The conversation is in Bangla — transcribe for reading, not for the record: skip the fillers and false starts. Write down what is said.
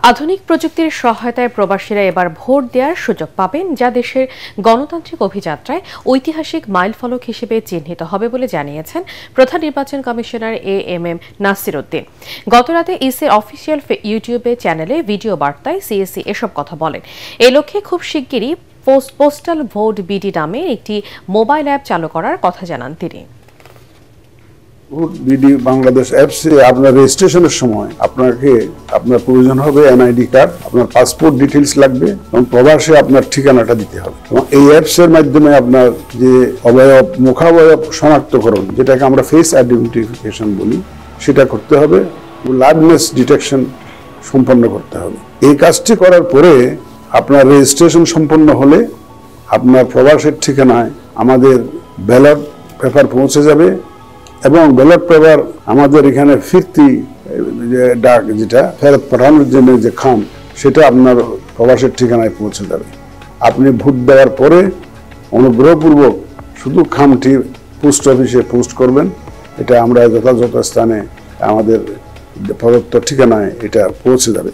আধুনিক প্রযুক্তির সহায়তায় প্রবাসীরা এবার ভোট দেওয়ার সুযোগ পাবেন, যা দেশের গণতান্ত্রিক অভিযাত্রায় ঐতিহাসিক মাইলফলক হিসেবে চিহ্নিত হবে বলে জানিয়েছেন প্রধান নির্বাচন কমিশনার এএমএম নাসির উদ্দিন। গতরাতে ইসির অফিসিয়াল ইউটিউবে চ্যানেলে ভিডিও বার্তায় সিএসি এসব কথা বলেন। এ লক্ষ্যে খুব শিগগিরই পোস্টাল ভোট বিডি নামে একটি মোবাইল অ্যাপ চালু করার কথা জানান তিনি। বিডি বাংলাদেশ অ্যাপসে আপনার রেজিস্ট্রেশনের সময় আপনার প্রয়োজন হবে এনআইডি কার্ড, আপনার পাসপোর্ট ডিটেইলস লাগবে এবং প্রবাসে আপনার ঠিকানাটা দিতে হবে। এবং এই অ্যাপস এর মাধ্যমে আপনার যে মুখাবয়ব শনাক্তকরণ, যেটাকে আমরা ফেস আইডেন্টিফিকেশন বলি, সেটা করতে হবে। লাইভনেস ডিটেকশন সম্পন্ন করতে হবে। এই কাজটি করার পরে আপনার রেজিস্ট্রেশন সম্পন্ন হলে আপনার প্রবাসের ঠিকানায় আমাদের ব্যালট পেপার পৌঁছে যাবে এবং ব্যালট পেপার আমাদের এখানে ফিরতি ডাক, যেটা ফেরত পাঠানোর জন্য যে খাম, সেটা আপনার প্রবাসের ঠিকানায় পৌঁছে যাবে। আপনি ভোট দেওয়ার পরে অনুগ্রহপূর্বক শুধু খামটি পোস্ট অফিসে পোস্ট করবেন। এটা আমরা যথাযথ স্থানে আমাদের প্রদত্ত ঠিকানায় এটা পৌঁছে যাবে।